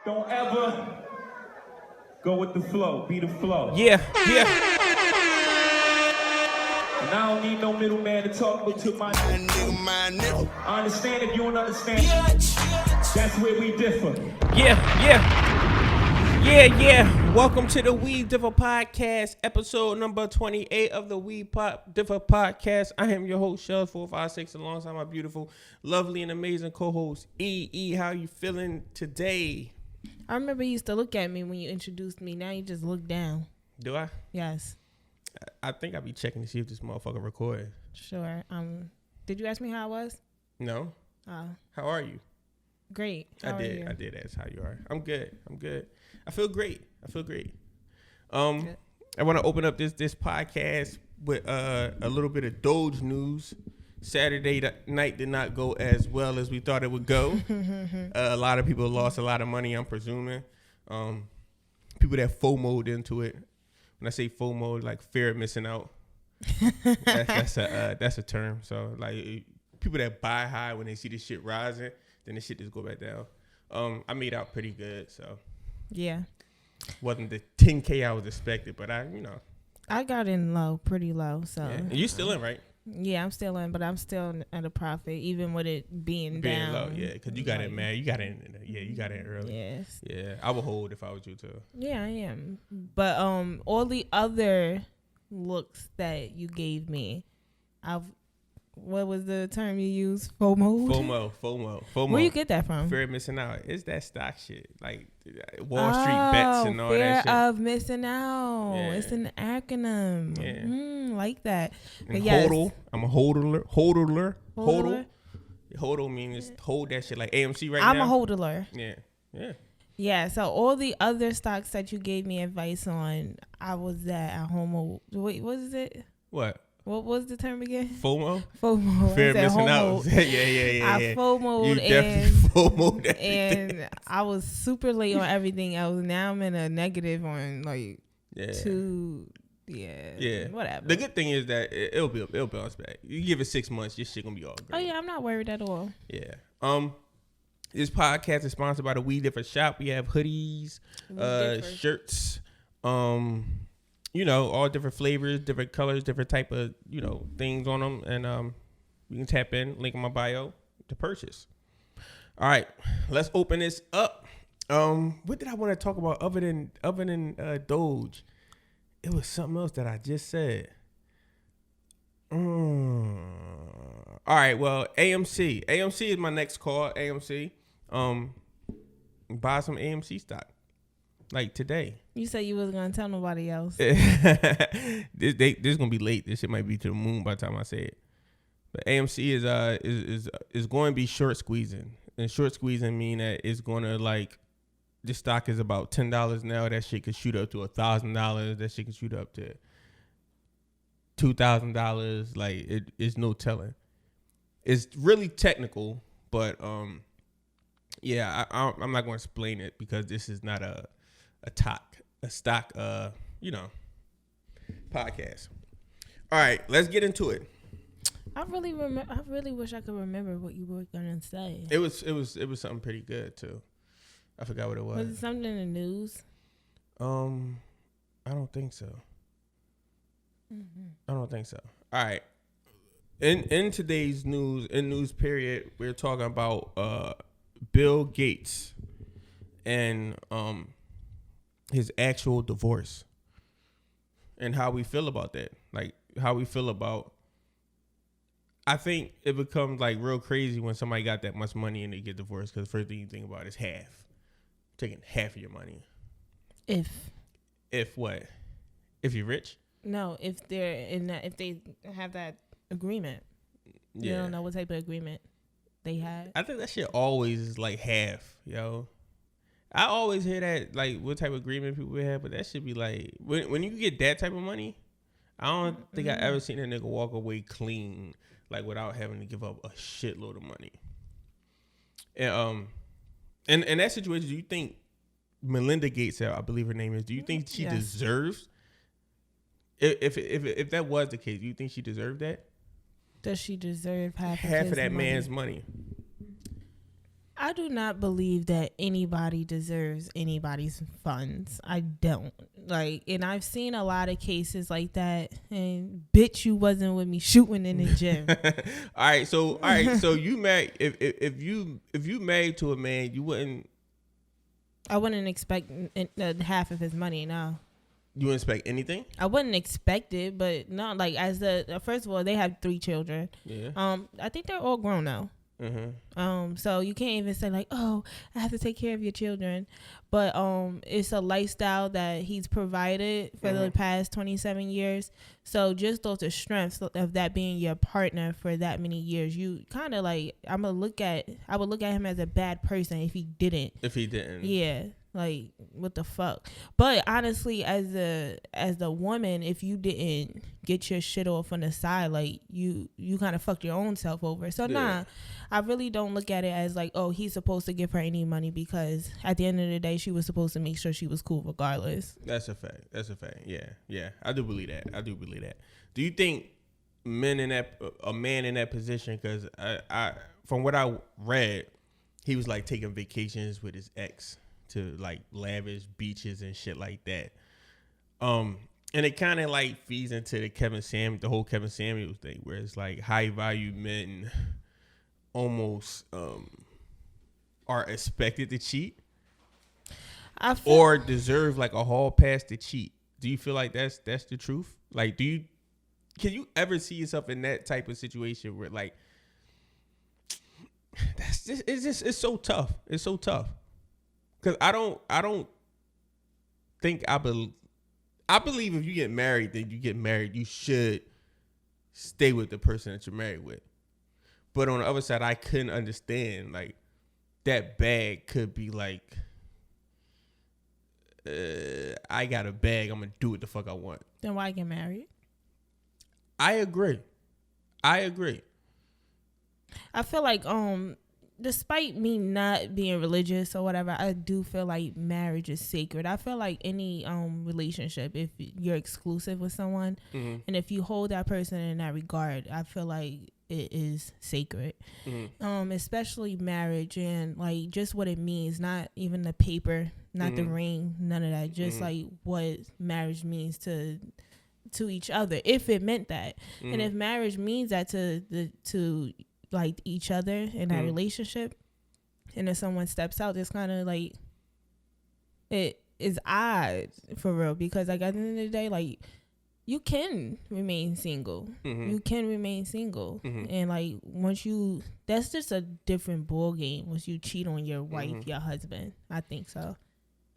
Don't ever go with the flow. Be the flow. Yeah. And I don't need no middleman to talk to my nigga. I understand if you don't understand. That's where we differ. Yeah. Welcome to the We Differ Podcast, episode number 28 of the We Differ Podcast. I am your host, Shell456, alongside my beautiful, lovely, and amazing co-host, E. How you feeling today? I remember you used to look at me when you introduced me. Now you just look down. Do I? Yes. I think I'll be checking to see if this motherfucker recorded. Sure. Did you ask me how I was? No. Oh. How are you? Great. How are you? I did ask how you are. I'm good. I feel great. Good. I want to open up this podcast with a little bit of Doge news. Saturday night did not go as well as we thought it would go. A lot of people lost a lot of money, I'm presuming. People that FOMO'd into it. When I say FOMO, like fear of missing out. That's a term. So like people that buy high when they see this shit rising, then the shit just go back down. I made out pretty good, so Yeah. wasn't the 10K I was expected, but I got in low, pretty low. So yeah. And you still in, right? Yeah, I'm still in, but I'm still at a profit, even with it being down. Low, yeah, because you got in, man. You got in early. Yes. Yeah, I would hold if I was you too. Yeah, I am. But all the other looks that you gave me, what was the term you used? FOMO. Where you get that from? Fear of missing out. It's that stock shit, like Wall Street bets and all that shit. Fear of missing out. Yeah. It's an acronym. Yeah. Like that. And hodl. I'm a hodler. Hodl means hold that shit like AMC right now. I'm a hodler. Yeah. Yeah, so all the other stocks that you gave me advice on, I was at home. Wait, what is it? What was the term again? FOMO? Fear of missing out. Yeah. I FOMO'd you definitely FOMO'd and I was super late on everything else. Now I'm in a negative on like 2. Yeah. Whatever. The good thing is that it'll bounce back. You give it 6 months, your shit gonna be all great. Oh yeah, I'm not worried at all. Yeah. This podcast is sponsored by the We Differ Shop. We have hoodies, shirts, all different flavors, different colors, different type of, things on them. And you can tap in, link in my bio to purchase. All right, let's open this up. What did I want to talk about other than Doge? It was something else that I just said. All right, well, AMC. AMC is my next call, AMC. Buy some AMC stock. Like today. You said you wasn't gonna tell nobody else. This is gonna be late. This shit might be to the moon by the time I say it. But AMC is going to be short squeezing, and short squeezing mean that it's going to like this stock is about $10 now. That shit could shoot up to $1,000. That shit could shoot up to $2,000. Like it's no telling. It's really technical, but I'm not going to explain it because this is not a stock podcast. All right, let's get into it. I really wish I could remember what you were gonna say. It was something pretty good too. I forgot what it was. Was it something in the news? I don't think so. Mm-hmm. I don't think so. All right. In today's news period, we're talking about Bill Gates and his actual divorce and how we feel about that. Like how we feel about. I think it becomes like real crazy when somebody got that much money and they get divorced because the first thing you think about is taking half of your money. If what? If you're rich? No, if they're in that, if they have that agreement. Yeah. You don't know what type of agreement they had. I think that shit always is like half, yo. I always hear that, like, what type of agreement people have, but that should be like, when you get that type of money, I don't think I ever seen a nigga walk away clean, like, without having to give up a shitload of money. And in that situation, do you think Melinda Gates, I believe her name is, do you think she deserves, if that was the case, do you think she deserved that? Does she deserve half of that man's money? I do not believe that anybody deserves anybody's funds. I don't. Like, and I've seen a lot of cases like that. And bitch, you wasn't with me shooting in the gym. All right, so you married. If you married to a man, you wouldn't. I wouldn't expect half of his money. No. You wouldn't expect anything? I wouldn't expect it, but no. Like, as first of all, they have 3 children. Yeah. I think they're all grown now. Mm-hmm. So you can't even say like, oh, I have to take care of your children, but it's a lifestyle that he's provided for the past 27 years. So just those are strengths of that being your partner for that many years. You kind of like, I would look at him as a bad person if he didn't. Yeah. Like, what the fuck? But honestly, as a woman, if you didn't get your shit off on the side, like you kind of fucked your own self over. So nah, I really don't look at it as like, oh, he's supposed to give her any money, because at the end of the day, she was supposed to make sure she was cool regardless. That's a fact. Yeah. I do believe that. Do you think a man in that position? Because I from what I read, he was like taking vacations with his ex to like lavish beaches and shit like that. And it kind of like feeds into the whole Kevin Samuels thing, where it's like high value men almost are expected to cheat or deserve like a hall pass to cheat. Do you feel like that's the truth? Like, can you ever see yourself in that type of situation where like it's so tough. It's so tough. Cause I don't think I believe if you get married, then you get married. You should stay with the person that you're married with. But on the other side, I couldn't understand like that bag could be like, I got a bag. I'm gonna do what the fuck I want. Then why get married? I agree. I feel like despite me not being religious or whatever, I do feel like marriage is sacred. I feel like any relationship, if you're exclusive with someone, and if you hold that person in that regard, I feel like it is sacred. Especially marriage and like just what it means, not even the paper, not the ring, none of that. Just like what marriage means to each other, if it meant that. And if marriage means that to like each other in that relationship, and if someone steps out, it's kind of like, it is odd for real, because like at the end of the day, like you can remain single. And like once that's just a different ball game once you cheat on your wife, your husband. I think so.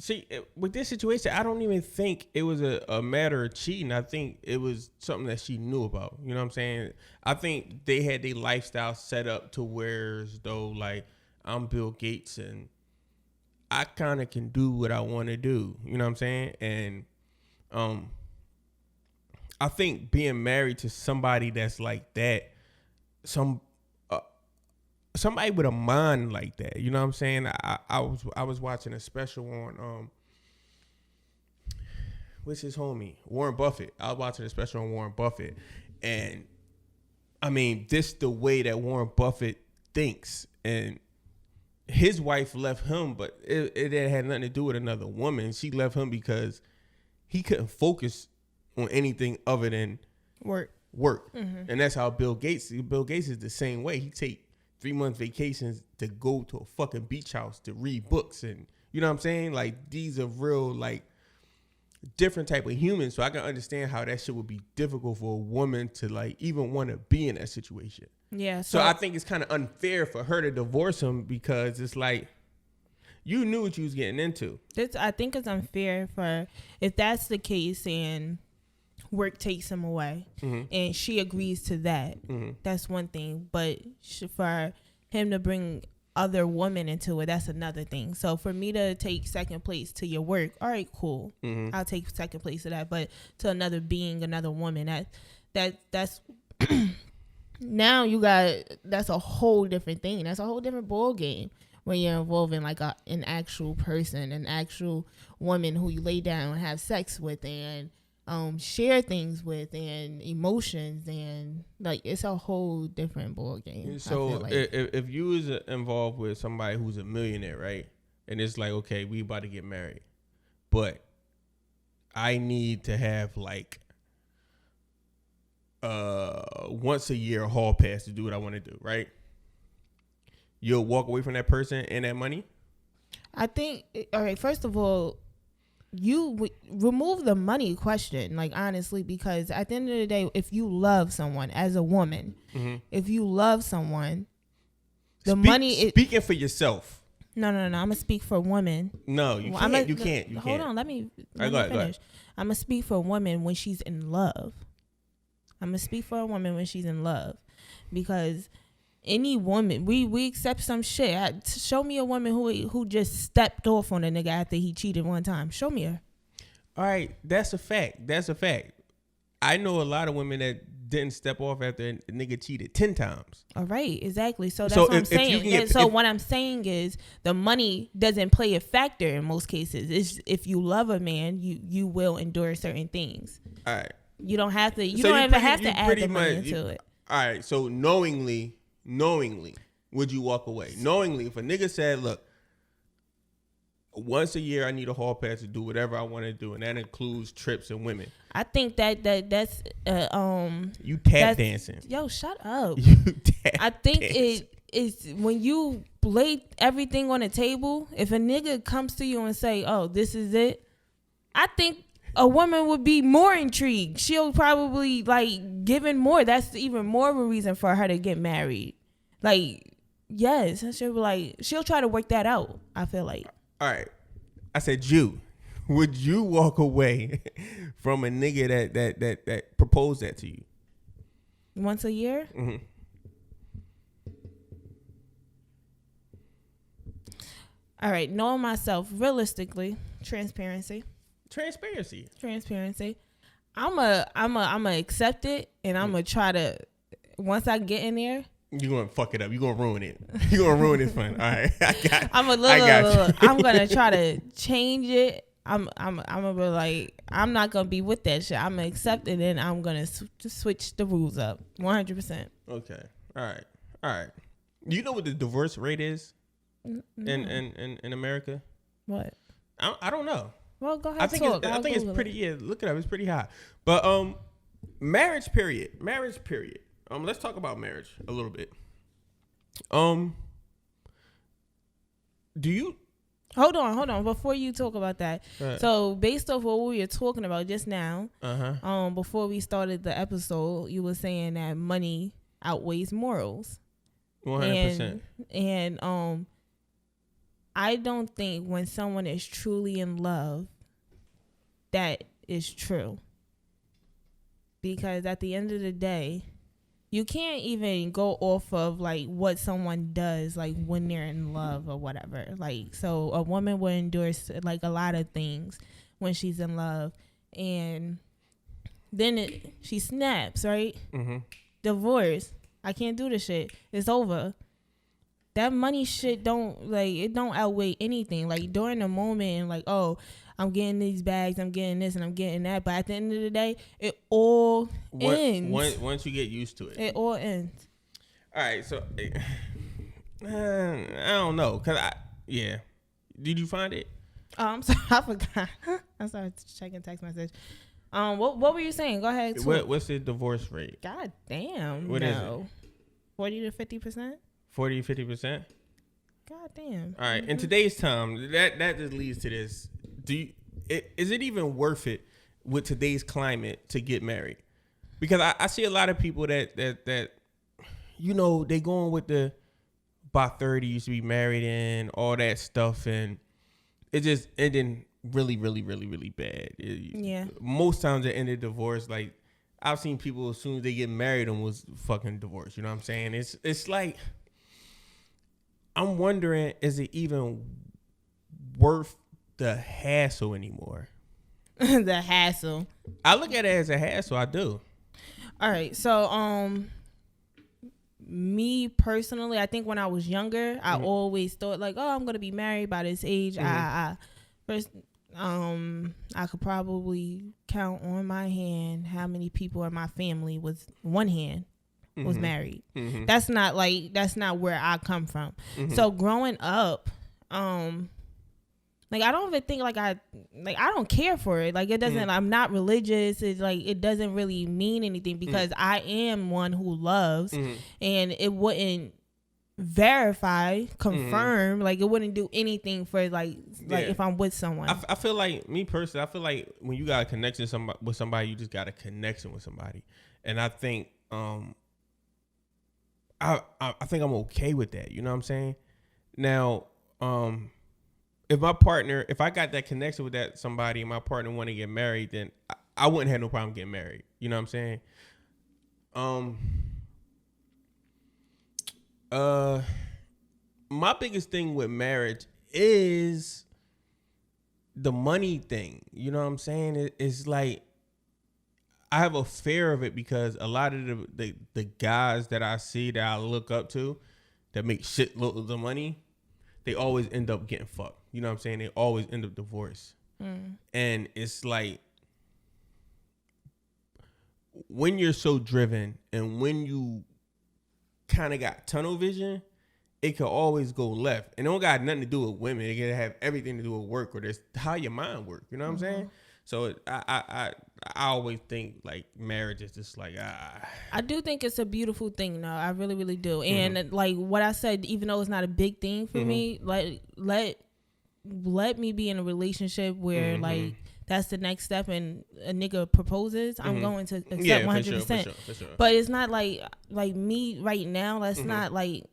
See, with this situation, I don't even think it was a matter of cheating. I think it was something that she knew about. You know what I'm saying? I think they had their lifestyle set up to where as though, like, I'm Bill Gates and I kind of can do what I want to do. You know what I'm saying? And I think being married to somebody that's like that, somebody with a mind like that, you know what I'm saying? I was watching a special on what's his homie? Warren Buffett. I was watching a special on Warren Buffett, and I mean, this the way that Warren Buffett thinks, and his wife left him, but it had nothing to do with another woman. She left him because he couldn't focus on anything other than work. And that's how Bill Gates is the same way. He take 3-month vacations to go to a fucking beach house to read books, and you know what I'm saying? Like, these are real, like, different type of humans. So I can understand how that shit would be difficult for a woman to like even want to be in that situation. Yeah. So I think it's kind of unfair for her to divorce him, because it's like, you knew what you was getting into. I think it's unfair for, if that's the case and work takes him away, and she agrees to that, that's one thing. But for him to bring other women into it, that's another thing. So for me to take second place to your work, all right, cool, I'll take second place to that. But to another being, another woman, that's now that's a whole different thing. That's a whole different ball game when you're involving like an actual person, an actual woman who you lay down and have sex with, and share things with and emotions, and like it's a whole different ball game. So if you was involved with somebody who's a millionaire, right, and it's like, okay, we about to get married, but I need to have like once a year hall pass to do what I want to do, right? You'll walk away from that person and that money? I think, all right, first of all, you remove the money question, like, honestly, because at the end of the day, if you love someone as a woman, if you love someone, money is speaking for yourself. No, I'm gonna speak for women. No, you can't. You can't. Hold on, let me finish. Go ahead. I'm gonna speak for a woman when she's in love. Because any woman, we accept some shit. Show me a woman who just stepped off on a nigga after he cheated one time. Show me her. All right, that's a fact. I know a lot of women that didn't step off after a nigga cheated 10 times. All right, exactly. So that's what I'm saying. What I'm saying is the money doesn't play a factor in most cases. It's if you love a man, you will endure certain things. All right. You don't have to. You don't even have to add the money into it. All right. So knowingly, would you walk away? Knowingly, if a nigga said, "Look, once a year I need a hall pass to do whatever I want to do, and that includes trips and women." I think that's you tap dancing. Yo, shut up. You tap I think dancing. it is when you lay everything on the table. If a nigga comes to you and say, "Oh, this is it," I think a woman would be more intrigued. She'll probably like give in more. That's even more of a reason for her to get married. Like, yes, she'll be like, she'll try to work that out. I feel like. All right, I said you. Would you walk away from a nigga that proposed that to you once a year? Mm-hmm. All right, knowing myself realistically, transparency. I'm a accept it, and I'm gonna try to. Once I get in there, you're gonna fuck it up. You're gonna ruin it. You're gonna ruin this fun. All right, I'm gonna try to change it. I'm gonna be like, I'm not gonna be with that shit. I'm gonna accept it, and I'm gonna switch the rules up 100%. Okay. All right. You know what the divorce rate is in America? What? I don't know. Well, go ahead. I think it's pretty. Yeah, look it up. It's pretty high. But marriage period. Let's talk about marriage a little bit. Do you? Hold on. Before you talk about that, so based off what we were talking about just now, before we started the episode, you were saying that money outweighs morals. 100%. And I don't think when someone is truly in love, that is true. Because at the end of the day, you can't even go off of like what someone does, like when they're in love or whatever. Like, so a woman will endure like a lot of things when she's in love, and then she snaps, right? Mm-hmm. Divorce. I can't do this shit. It's over. That money shit don't outweigh anything. Like during the moment, and like, oh, I'm getting these bags, I'm getting this, and I'm getting that. But at the end of the day, it all ends. Once you get used to it. It all ends. All right, so I don't know, yeah. Did you find it? Oh, I'm sorry, I forgot. I started checking text message. What were you saying? Go ahead. What's the divorce rate? God damn. What is it? 40 to 50%. 40 to 50%. God damn. All right. In today's time, that just leads to this. Is it even worth it with today's climate to get married? Because I see a lot of people that they going with the by 30 used to be married and all that stuff, and it just ended really, really, really, really bad. Yeah. Most times it ended divorce. Like I've seen people as soon as they get married and was fucking divorced. You know what I'm saying? It's like, I'm wondering, is it even worth the hassle anymore? The hassle. I look at it as a hassle. I do. All right. So, me personally, I think when I was younger, I always thought like, oh, I'm going to be married by this age. First, I could probably count on my hand how many people in my family was married. Mm-hmm. That's not where I come from. Mm-hmm. So growing up, like I don't even think I don't care for it. Like it doesn't. Mm-hmm. I'm not religious. It's like it doesn't really mean anything because I am one who loves, and it wouldn't confirm. Like it wouldn't do anything for like if I'm with someone. I feel like me personally. I feel like when you got a connection with somebody, you just got a connection with somebody, and I think I think I'm okay with that. You know what I'm saying? Now, if I got that connection with that somebody and my partner want to get married, then I wouldn't have no problem getting married. You know what I'm saying? My biggest thing with marriage is the money thing. You know what I'm saying? It's like I have a fear of it because a lot of the guys that I see that I look up to that make shitloads of money, they always end up getting fucked. You know what I'm saying? They always end up divorced. And it's like when you're so driven and when you kind of got tunnel vision, it could always go left. And it don't got nothing to do with women. It can have everything to do with work or just how your mind works. You know what I'm saying? So I always think like marriage is just like I do think it's a beautiful thing though. I really, really do. And like what I said, even though it's not a big thing for me, like let me be in a relationship where like that's the next step and a nigga proposes, I'm going to accept 100%. For sure. But it's not like me right now. That's not like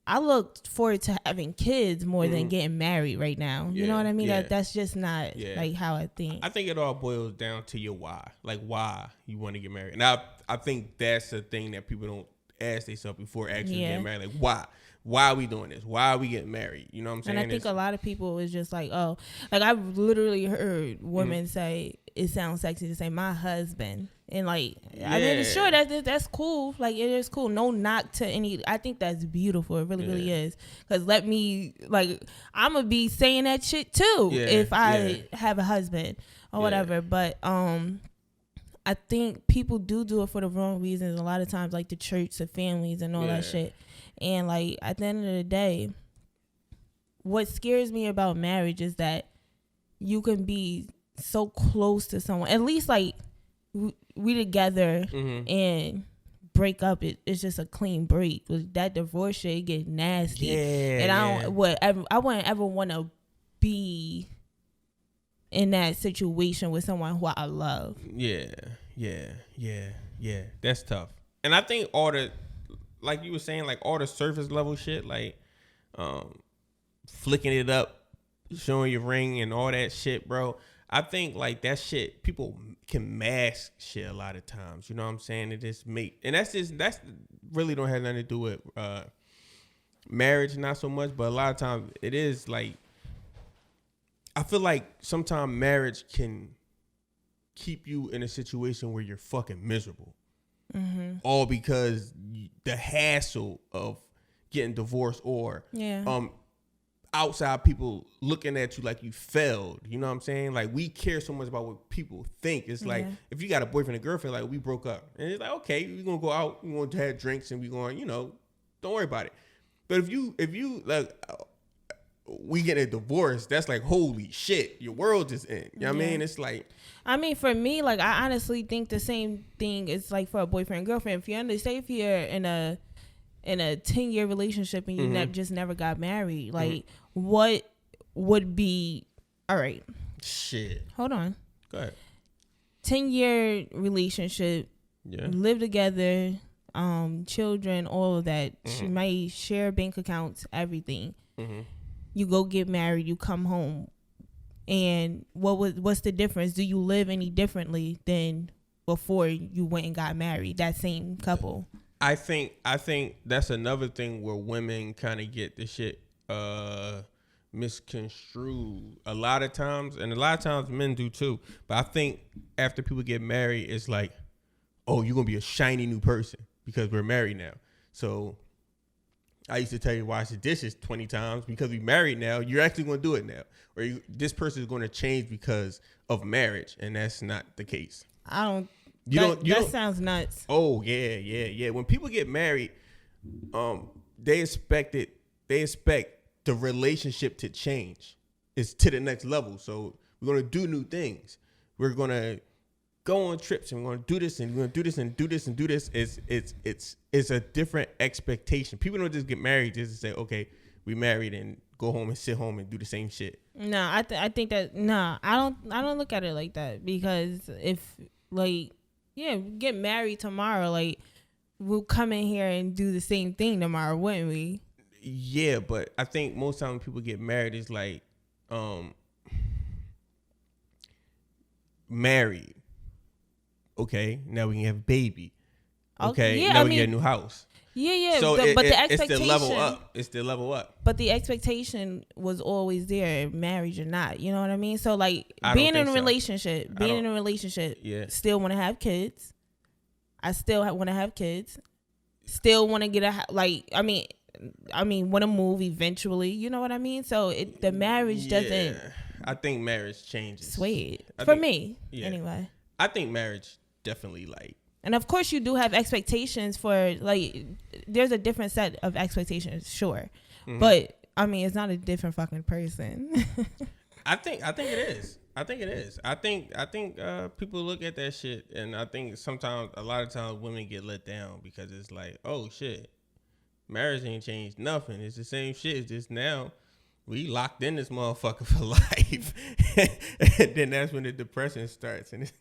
I look forward to having kids more than getting married right now. You know what I mean? That's just not like how I think. I think it all boils down to your why. Like why you want to get married. And I think that's the thing that people don't ask themselves before actually getting married. Like why? Why are we doing this? Why are we getting married? You know what I'm saying? And I think a lot of people is just like, oh, like I've literally heard women say it sounds sexy to say my husband. And like, I mean, sure, that's cool. Like, it is cool. No knock to any. I think that's beautiful. It really, really is. Because I'm going to be saying that shit too if I have a husband or whatever. But I think people do it for the wrong reasons. A lot of times, like the church, the families, and all that shit. And like, at the end of the day, what scares me about marriage is that you can be so close to someone. At least, like, we together and break up. It's just a clean break. That divorce shit get nasty. And I wouldn't ever want to be in that situation with someone who I love. Yeah. That's tough. And I think all the, like you were saying, like all the surface level shit, like flicking it up, showing your ring and all that shit, bro. I think like that shit, people can mask shit a lot of times. You know what I'm saying? It just that's really don't have nothing to do with marriage, not so much, but a lot of times it is like, I feel like sometimes marriage can keep you in a situation where you're fucking miserable. All because the hassle of getting divorced or outside people looking at you like you failed. You know what I'm saying? Like, we care so much about what people think. It's like, if you got a boyfriend and girlfriend, like, we broke up. And it's like, okay, we're going to go out, we're going to have drinks, and we're going, you know, don't worry about it. But if you like, we get a divorce, that's like, holy shit, your world just end. You know what I mean? It's like, I mean, for me, like, I honestly think the same thing is like for a boyfriend and girlfriend. If you're in a 10-year relationship and you just never got married, like, what would be, all right, shit, hold on, go ahead, 10-year relationship, live together, children, all of that, might share bank accounts, everything. You go get married, you come home, and what's the difference? Do you live any differently than before you went and got married? That same couple. I think that's another thing where women kind of get the shit misconstrued a lot of times, and a lot of times men do too. But I think after people get married, it's like, oh, you're gonna be a shiny new person because we're married now. So I used to tell you wash the dishes 20 times because we married now. You're actually going to do it now. Or this person is going to change because of marriage, and that's not the case. That sounds nuts. Oh, yeah. When people get married, they expect the relationship to change. It's to the next level. So we're going to do new things. We're going to go on trips and we're going to do this and we're going to do this and do this and do this. It's a different expectation. People don't just get married just to say, okay, we married and go home and sit home and do the same shit. No, I think that I don't look at it like that, because if we get married tomorrow, like we'll come in here and do the same thing tomorrow, wouldn't we? Yeah, but I think most times when people get married, it's like married. Okay, now we can have a baby. Okay, now we can get a new house. Yeah. So but the expectation, it's the level up. It's the level up. But the expectation was always there, marriage or not. You know what I mean? So like being in a relationship, still want to have kids. I still want to have kids. Still want to get I mean, want to move eventually. You know what I mean? So the marriage doesn't. I think marriage changes. Sway it for me anyway. I think marriage definitely like. And of course, you do have expectations for there's a different set of expectations, sure, but I mean, it's not a different fucking person. I think it is. I think people look at that shit, and I think a lot of times women get let down because it's like, oh shit, marriage ain't changed nothing. It's the same shit. It's just now we locked in this motherfucker for life, and then that's when the depression starts. And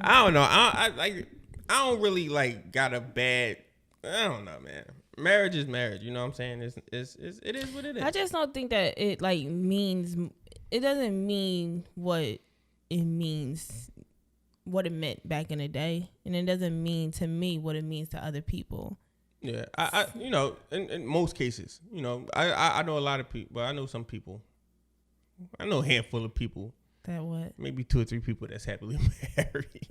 I don't know. I don't really got a bad. I don't know, man. Marriage is marriage. You know what I'm saying? It is what it is. I just don't think that it means. It doesn't mean what it means, what it meant back in the day, and it doesn't mean to me what it means to other people. Yeah, I in most cases, I know a lot of people. But I know some people. I know a handful of people. That what? Maybe 2 or 3 people that's happily married.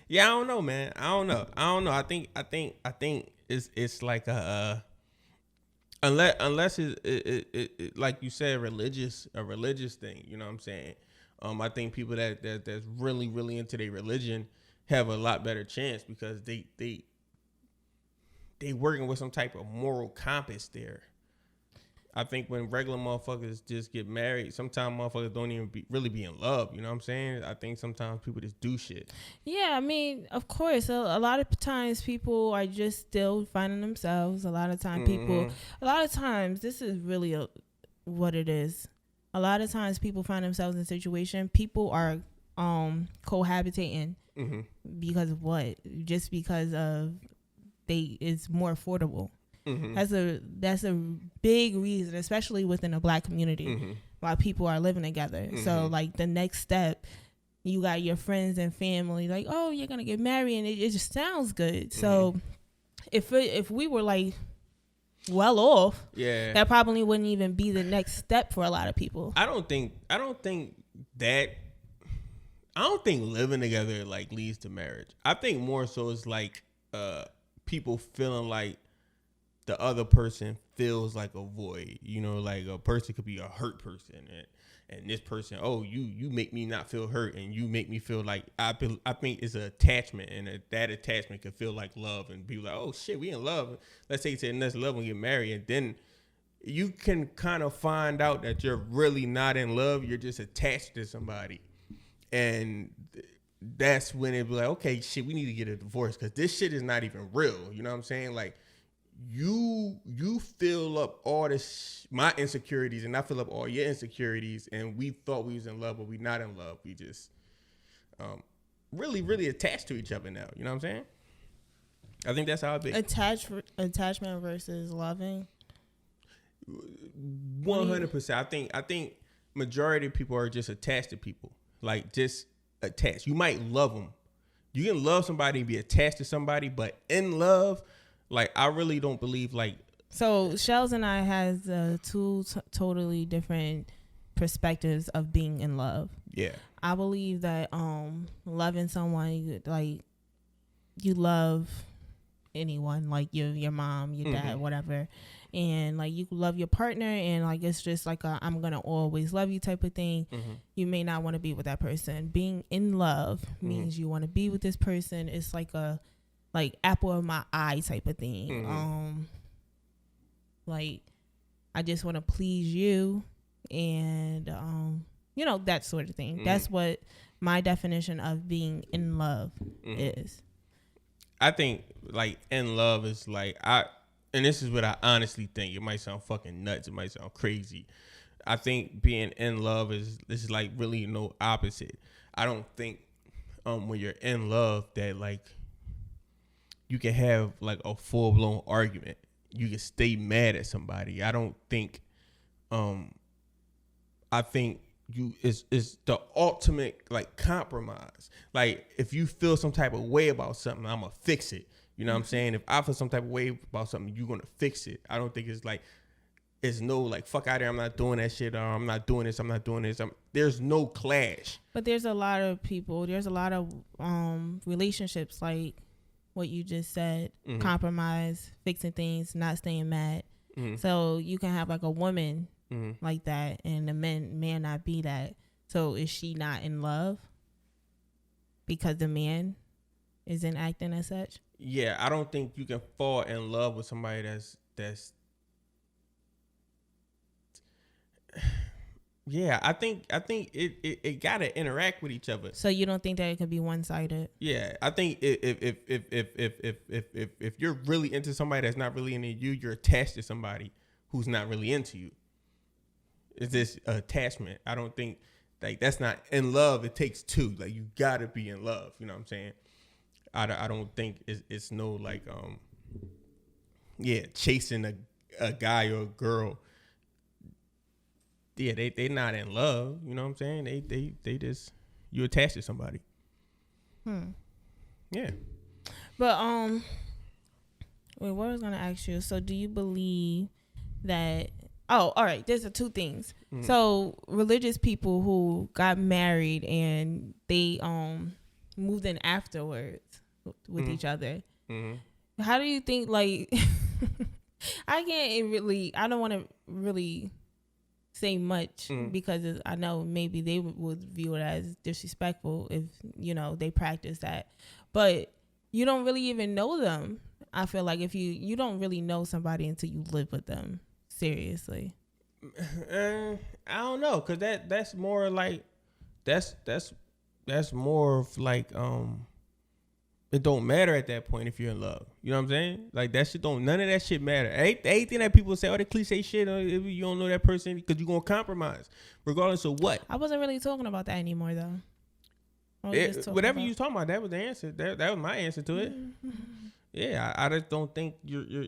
Yeah, I don't know, man. I don't know. I think it's like unless it like you said, a religious thing. You know what I'm saying? I think people that's really really into their religion have a lot better chance because they working with some type of moral compass there. I think when regular motherfuckers just get married, sometimes motherfuckers don't even really be in love. You know what I'm saying? I think sometimes people just do shit. Yeah, I mean, of course, a lot of times people are just still finding themselves. A lot of times this is really what it is. A lot of times people find themselves in a situation. People are cohabitating because of what? Just because of it's more affordable. That's a big reason, especially within a black community, why people are living together. So the next step, you got your friends and family like, oh, you're gonna get married, and it just sounds good. So if we were well off, that probably wouldn't even be the next step for a lot of people. I don't think living together leads to marriage. I think more so it's people feeling like the other person feels like a void, a person could be a hurt person, and this person, oh, you make me not feel hurt, and you make me feel like I think it's an attachment, and that attachment could feel like love, and be like, oh shit, we in love. Let's take it to the next level and get married, and then you can kind of find out that you're really not in love. You're just attached to somebody, and that's when it be like, okay, shit, we need to get a divorce because this shit is not even real. You know what I'm saying? You fill up all my insecurities, and I fill up all your insecurities, and we thought we was in love, but we not in love. We just really, really attached to each other now. You know what I'm saying? I think that's how it be. Attachment versus loving. 100%. I think majority of people are just attached to people, just attached. You might love them. You can love somebody and be attached to somebody, but in love. I really don't believe So Shells and I has two totally different perspectives of being in love. Yeah. I believe that loving someone you love anyone, like your mom, your dad, whatever, and like you love your partner, and like it's just like a I'm gonna always love you type of thing. You may not want to be with that person. Being in love means you want to be with this person. It's like a apple of my eye type of thing. Like I just want to please you, and you know, that sort of thing. That's what my definition of being in love is. I think like in love is like and this is what I honestly think. It might sound fucking nuts. It might sound crazy. I think being in love is like really no opposite. I don't think when you're in love that like you can have like a full blown argument. You can stay mad at somebody. I don't think. I think is the ultimate like compromise. Like if you feel some type of way about something, I'm gonna fix it. You know what I'm saying? If I feel some type of way about something, you're gonna fix it. I don't think it's like it's no like fuck out of here. I'm not doing that shit. Or I'm not doing this. I'm not doing this. There's no clash. But there's a lot of people. There's a lot of relationships like what you just said. Compromise, fixing things, not staying mad. So you can have like a woman like that, and the man may not be that. So is she not in love because the man isn't acting as such? Yeah, I don't think you can fall in love with somebody that's yeah, I think it gotta interact with each other. So you don't think that it could be one-sided? Yeah, I think if you're really into somebody that's not really into you, you're attached to somebody who's not really into you. It's this attachment. I don't think like that's not in love. It takes two. Like you gotta be in love. You know what I'm saying? I don't think it's no like chasing a guy or a girl. Yeah, they not in love. You know what I'm saying? They just you attached to somebody. Yeah. But wait, what I was gonna ask you? So do you believe that? Oh, all right. There's two things. So religious people who got married and they moved in afterwards with each other. How do you think? Like, I don't want to really say much because I know maybe they would view it as disrespectful if they practice that, but you don't really even know them. I feel like if you don't really know somebody until you live with them seriously. I don't know, cause that's more like that's more of like it don't matter at that point if you're in love. You know what I'm saying? Like that shit none of that shit matter. Anything that people say, the cliche shit, if you don't know that person, because you're gonna compromise regardless of what. I wasn't really talking about that anymore though. Whatever you was talking about, that was the answer. That was my answer to it. Yeah, I just don't think you're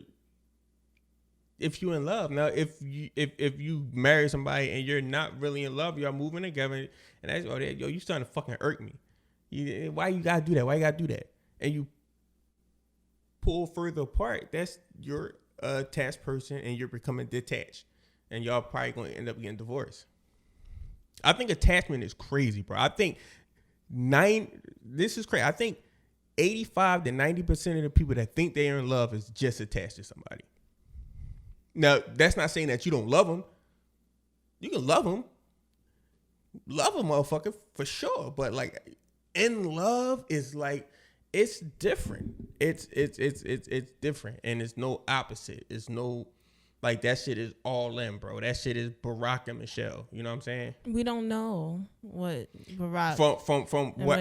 if you're in love. Now, if you marry somebody and you're not really in love, y'all moving together, and that's you starting to fucking irk me. Why you gotta do that? Why you gotta do that? And you pull further apart, that's you're a attached person and you're becoming detached, and y'all probably gonna end up getting divorced. I think attachment is crazy, bro. I think this is crazy. I think 85 to 90% of the people that think they're in love is just attached to somebody. Now, that's not saying that you don't love them. You can love them. Love a motherfucker for sure. But like in love is like, it's different. It's different. And it's no opposite. It's no, like that shit is all in, bro. That shit is Barack and Michelle. You know what I'm saying? We don't know what Barack from what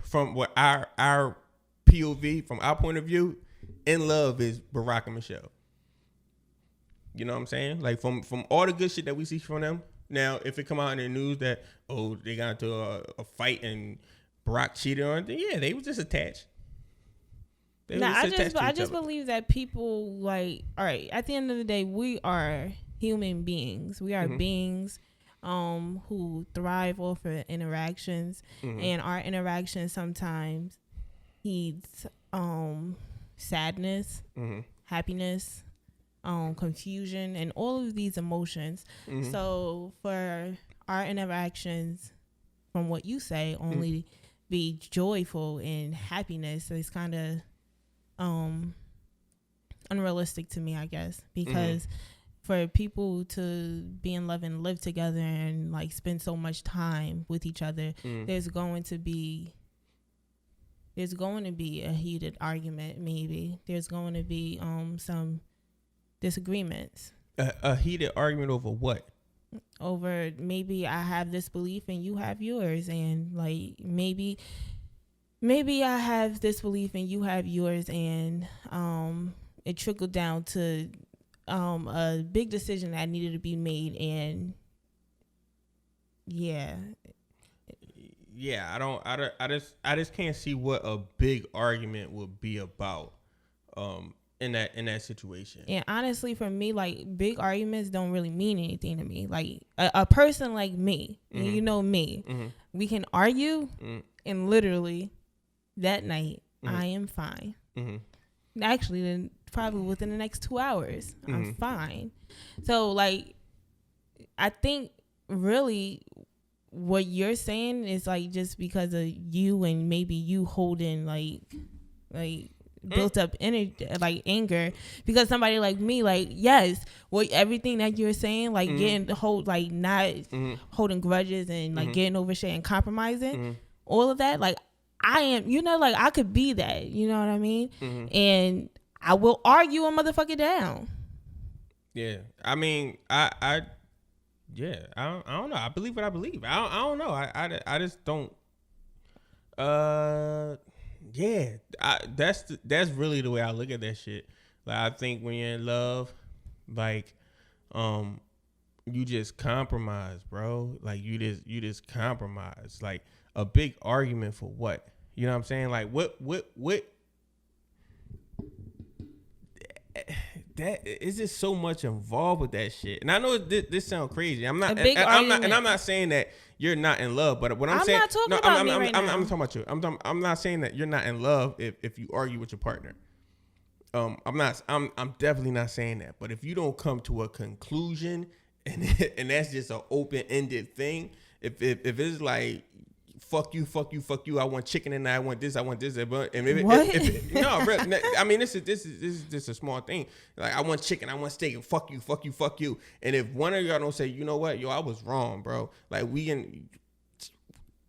from what our POV, from our point of view, in love is Barack and Michelle. You know what I'm saying? Like from all the good shit that we see from them. Now, if it come out in the news that they got into a fight and Barack cheated on them, yeah, they was just attached. I just believe that people like, all right, at the end of the day, we are human beings. We are beings who thrive off of interactions, and our interactions sometimes needs sadness, happiness, confusion, and all of these emotions. So for our interactions, from what you say, only be joyful and happiness, so it's kind of unrealistic to me, I guess, because for people to be in love and live together and like spend so much time with each other, there's going to be a heated argument. Maybe there's going to be some disagreements. A heated argument over what? Over maybe I have this belief and you have yours, and like maybe I have this belief and you have yours, and it trickled down to a big decision that needed to be made, and yeah, I just can't see what a big argument would be about in that situation. And honestly, for me, like, big arguments don't really mean anything to me. Like a person like me, you know me, we can argue, and literally that night I am fine. Actually, then probably within the next 2 hours, I'm fine. So like, I think really what you're saying is like just because of you and maybe you holding like built up energy, like anger, because somebody like me, like, yes, what everything that you're saying, like getting the whole, like not holding grudges and like getting over shit and compromising, all of that, like I am, you know, like I could be that, you know what I mean? And I will argue a motherfucker down. Yeah, I mean, I don't know. I believe what I believe. I don't know. I just don't. Yeah, that's really the way I look at that shit. Like, I think when you're in love, like, you just compromise, bro. Like, you just compromise. Like, a big argument for what? You know what I'm saying? Like, what? That is just so much involved with that shit. And I know this sounds crazy. I'm not saying that you're not in love, but what I'm saying, not talking about me right now. I'm talking about you. I'm not saying that you're not in love if you argue with your partner. I'm definitely not saying that. But if you don't come to a conclusion and that's just an open-ended thing, if it's like, fuck you, I want chicken and I want this, but and maybe what? No, bro, I mean, this is just a small thing. Like, I want chicken, I want steak, and fuck you. And if one of y'all don't say, you know what, yo, I was wrong, bro. Like, we can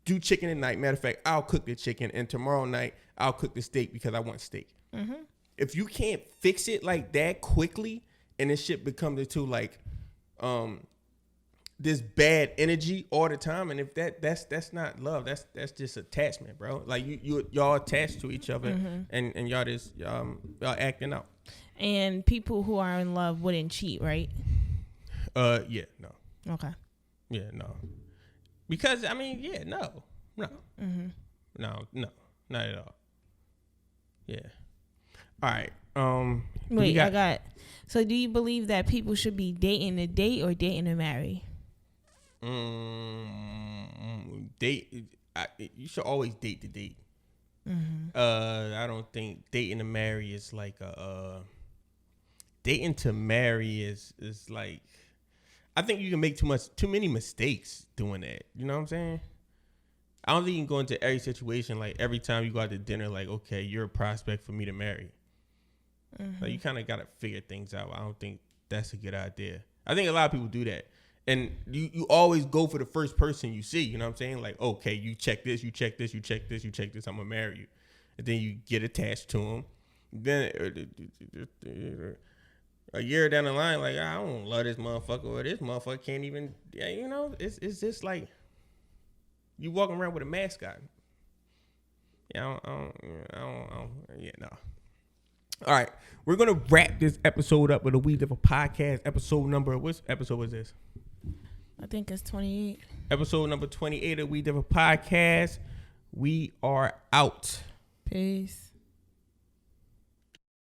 do chicken tonight. Matter of fact, I'll cook the chicken, and tomorrow night I'll cook the steak because I want steak. If you can't fix it like that quickly, and this shit becomes into like this bad energy all the time, and if that's not love, that's just attachment, bro. Like, y'all attached to each other, and y'all just y'all acting out. And people who are in love wouldn't cheat, right? Yeah, no. Okay. Yeah, no. Because I mean, yeah, no, not at all. Yeah. All right. Wait, so do you believe that people should be dating to date or dating to marry? You should always date to date. I don't think dating to marry is like dating to marry is like, I think you can make too many mistakes doing that. You know what I'm saying? I don't think you can go into every situation, like every time you go out to dinner, like, okay, you're a prospect for me to marry. Like, you kind of got to figure things out. I don't think that's a good idea. I think a lot of people do that. And you always go for the first person you see, you know what I'm saying? Like, okay, you check this, I'm going to marry you. And then you get attached to him. Then a year down the line, like, I don't love this motherfucker, or this motherfucker can't even, yeah, you know, it's just like you walking around with a mask on. Yeah, no. All right, we're going to wrap this episode up with a We Differ podcast. Episode number, what episode was this? I think it's 28. Episode number 28 of We Differ podcast. We are out. Peace.